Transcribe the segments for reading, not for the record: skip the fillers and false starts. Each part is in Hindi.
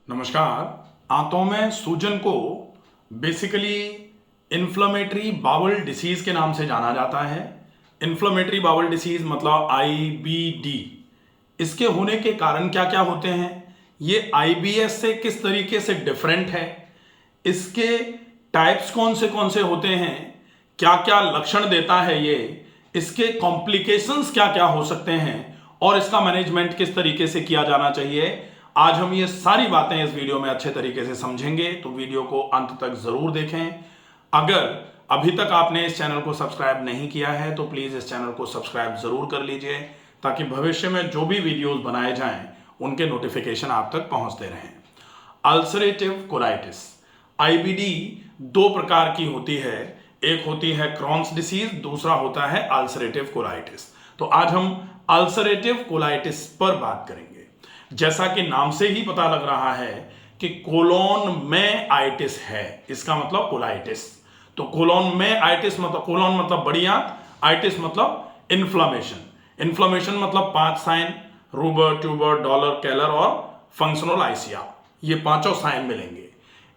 नमस्कार। आंतों में सूजन को बेसिकली इन्फ्लेमेटरी बाउल डिसीज के नाम से जाना जाता है। इन्फ्लेमेटरी बाउल डिसीज मतलब आईबीडी। इसके होने के कारण क्या क्या होते हैं, ये आईबीएस से किस तरीके से डिफरेंट है, इसके टाइप्स कौन से होते हैं, क्या क्या लक्षण देता है ये, इसके कॉम्प्लिकेशंस क्या क्या हो सकते हैं और इसका मैनेजमेंट किस तरीके से किया जाना चाहिए, आज हम ये सारी बातें इस वीडियो में अच्छे तरीके से समझेंगे। तो वीडियो को अंत तक जरूर देखें। अगर अभी तक आपने इस चैनल को सब्सक्राइब नहीं किया है तो प्लीज इस चैनल को सब्सक्राइब जरूर कर लीजिए, ताकि भविष्य में जो भी वीडियोस बनाए जाएं उनके नोटिफिकेशन आप तक पहुंचते रहें। अल्सरेटिव कोलाइटिस आईबीडी दो प्रकार की होती है, एक होती है क्रॉन्स डिसीज, दूसरा होता है अल्सरेटिव कोलाइटिस। तो आज हम अल्सरेटिव कोलाइटिस पर बात करेंगे। जैसा कि नाम से ही पता लग रहा है कि कोलोन में आइटिस है, इसका मतलब कोलाइटिस। तो कोलोन में आइटिस मतलब कोलोन मतलब बड़ी आंत, आइटिस मतलब इन्फ्लामेशन। इन्फ्लामेशन मतलब 5 साइन, रूबर, ट्यूबर, डॉलर, केलर और फंक्शनल आइसिया, ये पांचों साइन मिलेंगे।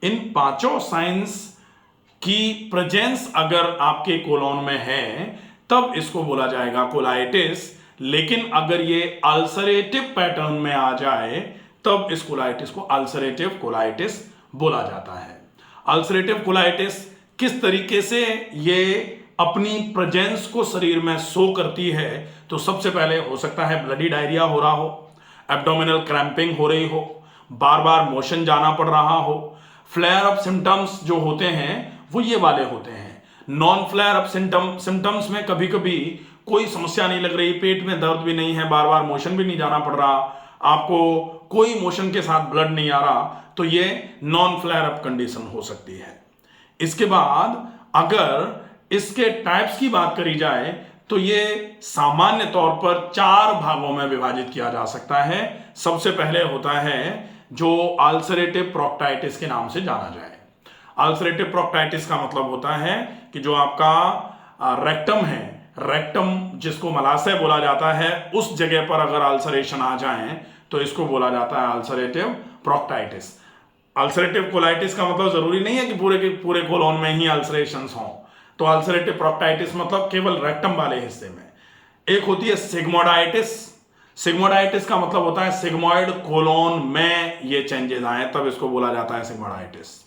इन पांचों साइंस की प्रेजेंस अगर आपके कोलोन में है तब इसको बोला जाएगा कोलाइटिस। लेकिन अगर ये अल्सरेटिव पैटर्न में आ जाए तब इस कोलाइटिस को अल्सरेटिव कोलाइटिस बोला जाता है। अल्सरेटिव कोलाइटिस किस तरीके से ये अपनी प्रेजेंस को शरीर में शो करती है, तो सबसे पहले हो सकता है ब्लडी डायरिया हो रहा हो, एब्डोमिनल क्रैम्पिंग हो रही हो, बार बार मोशन जाना पड़ रहा हो। फ्लेयर अप सिम्टम्स जो होते हैं वो ये वाले होते हैं। नॉन फ्लेयर अप सिम्टम्स में कभी कभी कोई समस्या नहीं लग रही, पेट में दर्द भी नहीं है, बार बार मोशन भी नहीं जाना पड़ रहा, आपको कोई मोशन के साथ ब्लड नहीं आ रहा, तो ये नॉन फ्लेयर अप कंडीशन हो सकती है। इसके बाद अगर इसके टाइप्स की बात करी जाए तो ये सामान्य तौर पर 4 भागों में विभाजित किया जा सकता है। सबसे पहले होता है जो अल्सरेटिव प्रोक्टाइटिस के नाम से जाना जाए। अल्सरेटिव प्रोक्टाइटिस का मतलब होता है कि जो आपका रेक्टम है, रेक्टम जिसको मलाशय बोला जाता है, उस जगह पर अगर अल्सरेशन आ जाए तो इसको बोला जाता है अल्सरेटिव प्रोक्टाइटिस। अल्सरेटिव कोलाइटिस का मतलब जरूरी नहीं है कि पूरे के पूरे कोलोन में ही अल्सरेशंस हों। तो अल्सरेटिव प्रोक्टाइटिस मतलब केवल रेक्टम वाले हिस्से में। एक होती है सिग्मोइडाइटिस। सिग्मोइडाइटिस का मतलब होता है सिग्मोइड कोलोन में ये चेंजेस आए तब इसको बोला जाता है सिग्मोइडाइटिस।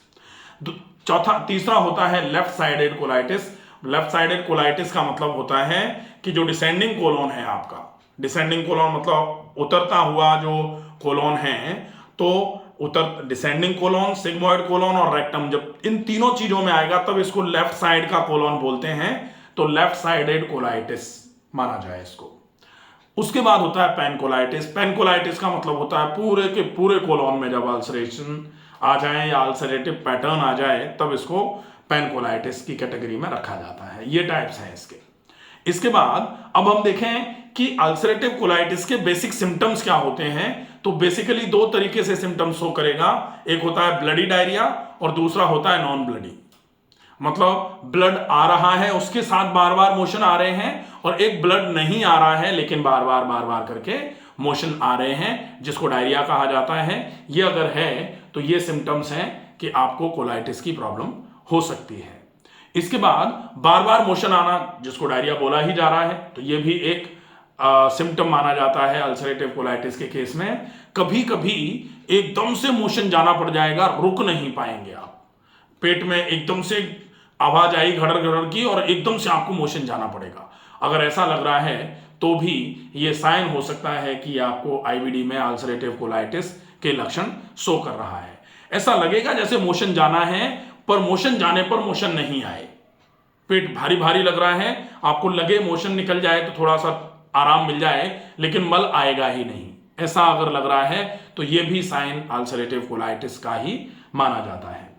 तीसरा होता है left sided colitis. Left sided colitis का मतलब होता है कि जो डिसेंडिंग कोलोन है आपका, डिसेंडिंग कोलोन मतलब उतरता हुआ जो कोलोन है, तो डिसेंडिंग कोलोन, सिग्मोइड कोलोन और रेक्टम जब इन तीनों चीजों में आएगा तब इसको लेफ्ट साइड का कोलोन बोलते हैं। तो लेफ्ट साइडेड कोलाइटिस माना जाए इसको। उसके बाद होता है पेनकोलाइटिस। पेनकोलाइटिस का मतलब होता है पूरे के पूरे कोलोन में जब अल्सरेशन आ जाए या अल्सरेटिव पैटर्न आ जाए तब इसको पेनकोलाइटिस की कैटेगरी में रखा जाता है। ये टाइप्स हैं इसके। इसके बाद अब हम देखें कि अल्सरेटिव कोलाइटिस के बेसिक सिम्टम्स क्या होते हैं। तो बेसिकली 2 तरीके से सिम्टम्स शो करेगा, एक होता है ब्लडी डायरिया और दूसरा होता है नॉन ब्लडी। मतलब ब्लड आ रहा है, उसके साथ बार बार मोशन आ रहे हैं, और एक ब्लड नहीं आ रहा है लेकिन बार बार करके मोशन आ रहे हैं, जिसको डायरिया कहा जाता है। ये अगर है तो ये सिम्टम्स हैं कि आपको कोलाइटिस की प्रॉब्लम हो सकती है। इसके बाद बार बार मोशन आना, जिसको डायरिया बोला ही जा रहा है, तो ये भी एक सिम्टम माना जाता है अल्सरेटिव कोलाइटिस के केस में। कभी कभी एकदम से मोशन जाना पड़ जाएगा, रुक नहीं पाएंगे आप, पेट में एकदम से आवाज आई घड़र घड़र की और एकदम से आपको मोशन जाना पड़ेगा। अगर ऐसा लग रहा है तो भी ये साइन हो सकता है कि आपको आईबीडी में अल्सरेटिव कोलाइटिस के लक्षण शो कर रहा है। ऐसा लगेगा जैसे मोशन जाना है पर मोशन जाने पर मोशन नहीं आए, पेट भारी भारी लग रहा है, आपको लगे मोशन निकल जाए तो थोड़ा सा आराम मिल जाए लेकिन मल आएगा ही नहीं, ऐसा अगर लग रहा है तो यह भी साइन अल्सरेटिव कोलाइटिस का ही माना जाता है।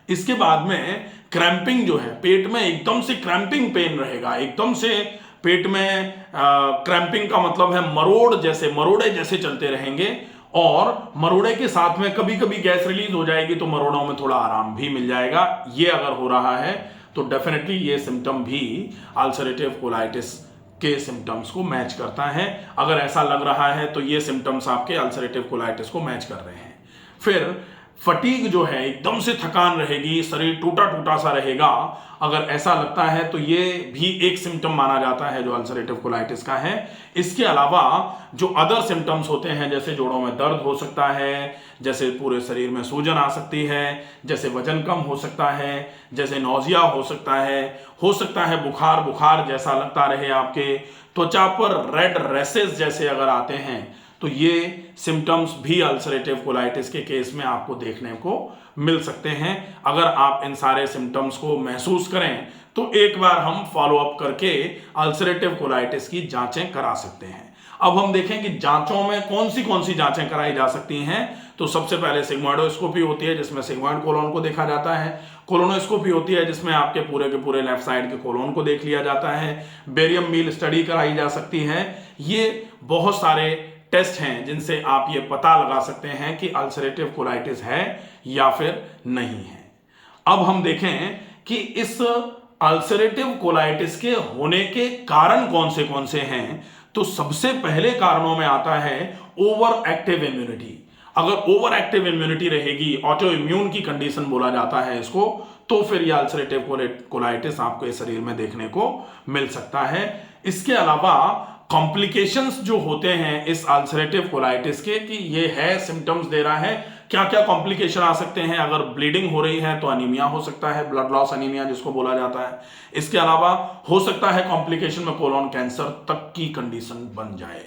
इसके बाद में क्रैम्पिंग जो है, पेट में एकदम से क्रैम्पिंग पेन रहेगा, एकदम से पेट में क्रैम्पिंग का मतलब है मरोड़े जैसे चलते रहेंगे, और मरोड़े के साथ में कभी कभी गैस रिलीज हो जाएगी तो मरोड़ों में थोड़ा आराम भी मिल जाएगा। ये अगर हो रहा है तो डेफिनेटली ये सिम्टम भी अल्सरेटिव कोलाइटिस के सिम्टम्स को मैच करता है। अगर ऐसा लग रहा है तो ये सिम्टम्स आपके अल्सरेटिव कोलाइटिस को मैच कर रहे हैं। फिर फटीग जो है, एकदम से थकान रहेगी, शरीर टूटा टूटा सा रहेगा, अगर ऐसा लगता है तो ये भी एक सिम्टम माना जाता है जो अल्सरेटिव कोलाइटिस का है। इसके अलावा जो अदर सिम्टम्स होते हैं, जैसे जोड़ों में दर्द हो सकता है, जैसे पूरे शरीर में सूजन आ सकती है, जैसे वजन कम हो सकता है, जैसे नौजिया हो सकता है बुखार बुखार जैसा लगता रहे, आपके त्वचा पर रेड रैसेस जैसे अगर आते हैं, तो ये सिम्टम्स भी अल्सरेटिव कोलाइटिस के केस में आपको देखने को मिल सकते हैं। अगर आप इन सारे सिम्टम्स को महसूस करें तो एक बार हम फॉलो अप करके अल्सरेटिव कोलाइटिस की जांचें करा सकते हैं। अब हम देखें कि जांचों में कौन सी जांचें कराई जा सकती हैं। तो सबसे पहले सिग्मोइडोस्कोपी होती है, जिसमें सिग्मोइड कोलोन को देखा जाता है। कोलोनोस्कोपी होती है, जिसमें आपके पूरे के पूरे लेफ्ट साइड के कोलोन को देख लिया जाता है। बेरियम मील स्टडी कराई जा सकती है। ये बहुत सारे टेस्ट हैं जिनसे आप ये पता लगा सकते हैं कि अल्सरेटिव कोलाइटिस है या फिर नहीं है। अब हम देखें कि इस अल्सरेटिव कोलाइटिस के होने के कारण कौन से हैं। तो सबसे पहले कारणों में आता है ओवर एक्टिव इम्यूनिटी। अगर ओवर एक्टिव इम्यूनिटी रहेगी, ऑटो इम्यून की कंडीशन बोला जाता है इसको, तो फिर ये अल्सरेटिव कोलाइटिस आपके शरीर में देखने को मिल सकता है। इसके अलावा कॉम्प्लिकेशंस जो होते हैं इस अल्सरेटिव कोलाइटिस के, कि ये है सिम्टम्स दे रहा है, क्या क्या कॉम्प्लिकेशन आ सकते हैं। अगर ब्लीडिंग हो रही है तो अनीमिया हो सकता है, ब्लड लॉस अनीमिया जिसको बोला जाता है। इसके अलावा हो सकता है कॉम्प्लिकेशन में कोलोन कैंसर तक की कंडीशन बन जाए,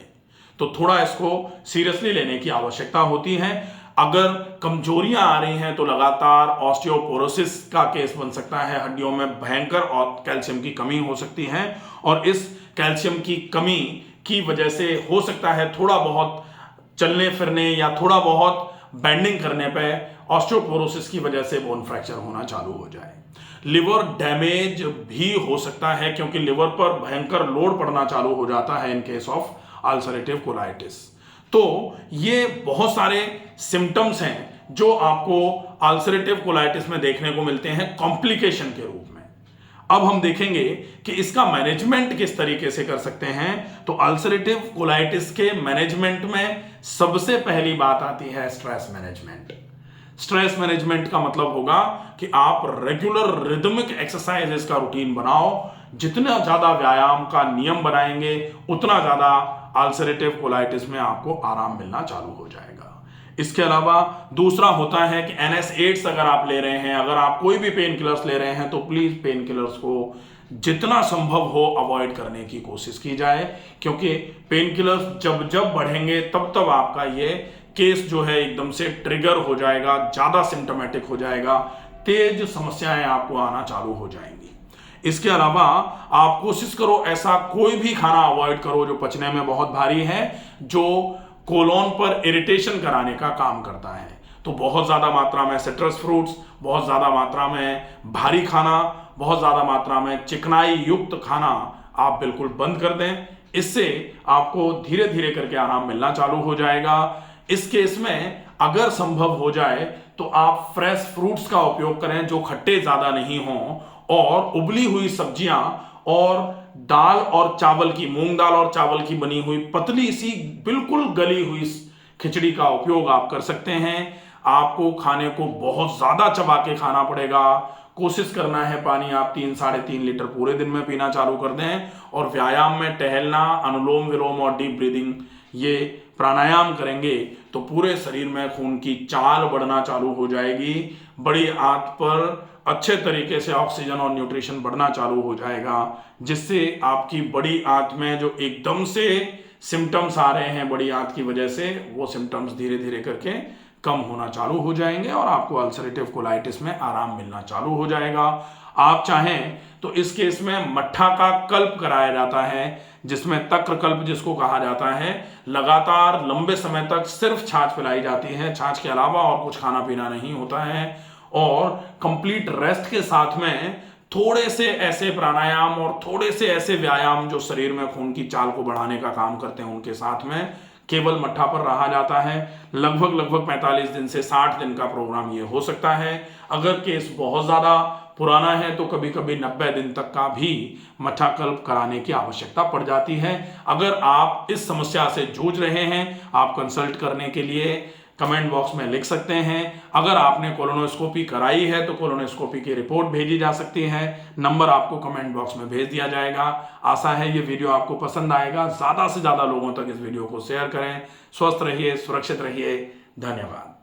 तो थोड़ा इसको सीरियसली लेने की आवश्यकता होती है। अगर कमजोरियां आ रही हैं तो लगातार ऑस्टियोपोरोसिस का केस बन सकता है, हड्डियों में भयंकर और कैल्शियम की कमी हो सकती है, और इस कैल्शियम की कमी की वजह से हो सकता है थोड़ा बहुत चलने फिरने या थोड़ा बहुत बेंडिंग करने पे ऑस्टियोपोरोसिस की वजह से बोन फ्रैक्चर होना चालू हो जाए। लिवर डैमेज भी हो सकता है, क्योंकि लिवर पर भयंकर लोड पड़ना चालू हो जाता है in case of ulcerative colitis. तो ये बहुत सारे सिम्टम्स हैं जो आपको अल्सरेटिव कोलाइटिस में देखने को मिलते हैं कॉम्प्लिकेशन के रूप में। अब हम देखेंगे कि इसका मैनेजमेंट किस तरीके से कर सकते हैं। तो अल्सरेटिव कोलाइटिस के मैनेजमेंट में सबसे पहली बात आती है स्ट्रेस मैनेजमेंट। स्ट्रेस मैनेजमेंट का मतलब होगा कि आप रेगुलर रिदमिक एक्सरसाइजेस का रूटीन बनाओ। जितना ज्यादा व्यायाम का नियम बनाएंगे उतना ज्यादा अल्सरेटिव कोलाइटिस में आपको आराम मिलना चालू हो जाएगा। इसके अलावा दूसरा होता है कि NSAIDs अगर आप ले रहे हैं, अगर आप कोई भी पेन किलर्स ले रहे हैं, तो प्लीज पेन किलर्स को जितना संभव हो अवॉइड करने की कोशिश की जाए, क्योंकि पेन किलर्स जब जब बढ़ेंगे तब तब आपका ये केस जो है एकदम से ट्रिगर हो जाएगा, ज्यादा सिम्टोमेटिक हो जाएगा, तेज समस्याएं आपको आना चालू हो जाएंगी। इसके अलावा आप कोशिश करो ऐसा कोई भी खाना अवॉइड करो जो पचने में बहुत भारी है, जो कोलोन पर इरिटेशन कराने का काम करता है। तो बहुत ज्यादा मात्रा में सिट्रस फ्रूट्स, बहुत ज्यादा मात्रा में भारी खाना, बहुत ज्यादा मात्रा में चिकनाई युक्त खाना आप बिल्कुल बंद कर दें। इससे आपको धीरे धीरे करके आराम मिलना चालू हो जाएगा। इस केस में अगर संभव हो जाए तो आप फ्रेश फ्रूट्स का उपयोग करें जो खट्टे ज्यादा नहीं हों, और उबली हुई सब्जियां और दाल और चावल की, मूंग दाल और चावल की बनी हुई पतली सी बिल्कुल गली हुई खिचड़ी का उपयोग आप कर सकते हैं। आपको खाने को बहुत ज्यादा चबा के खाना पड़ेगा। कोशिश करना है पानी आप 3-3.5 लीटर पूरे दिन में पीना चालू कर दें, और व्यायाम में टहलना, अनुलोम विलोम और डीप ब्रीदिंग, ये प्राणायाम करेंगे तो पूरे शरीर में खून की चाल बढ़ना चालू हो जाएगी। बड़ी आंत पर अच्छे तरीके से ऑक्सीजन और न्यूट्रिशन बढ़ना चालू हो जाएगा, जिससे आपकी बड़ी आंत में जो एकदम से सिम्टम्स आ रहे हैं बड़ी आंत की वजह से, वो सिम्टम्स धीरे धीरे करके कम होना चालू हो जाएंगे और आपको अल्सरेटिव कोलाइटिस में आराम मिलना चालू हो जाएगा। आप चाहें तो इस केस में मट्ठा का कल्प कराया जाता है, जिसमें तक्र कल्प जिसको कहा जाता है, लगातार लंबे समय तक सिर्फ छाछ पिलाई जाती है, छाछ के अलावा और कुछ खाना पीना नहीं होता है, और कंप्लीट रेस्ट के साथ में थोड़े से ऐसे प्राणायाम और थोड़े से ऐसे व्यायाम जो शरीर में खून की चाल को बढ़ाने का काम करते हैं, उनके साथ में केवल मट्ठा पर रहा जाता है। लगभग 45 दिन से 60 दिन का प्रोग्राम ये हो सकता है। अगर केस बहुत ज्यादा पुराना है तो कभी कभी 90 दिन तक का भी मट्ठा कल्प कराने की आवश्यकता पड़ जाती है। अगर आप इस समस्या से जूझ रहे हैं, आप कंसल्ट करने के लिए कमेंट बॉक्स में लिख सकते हैं। अगर आपने कोलोनोस्कोपी कराई है तो कोलोनोस्कोपी की रिपोर्ट भेजी जा सकती है, नंबर आपको कमेंट बॉक्स में भेज दिया जाएगा। आशा है ये वीडियो आपको पसंद आएगा। ज़्यादा से ज़्यादा लोगों तक इस वीडियो को शेयर करें। स्वस्थ रहिए, सुरक्षित रहिए। धन्यवाद।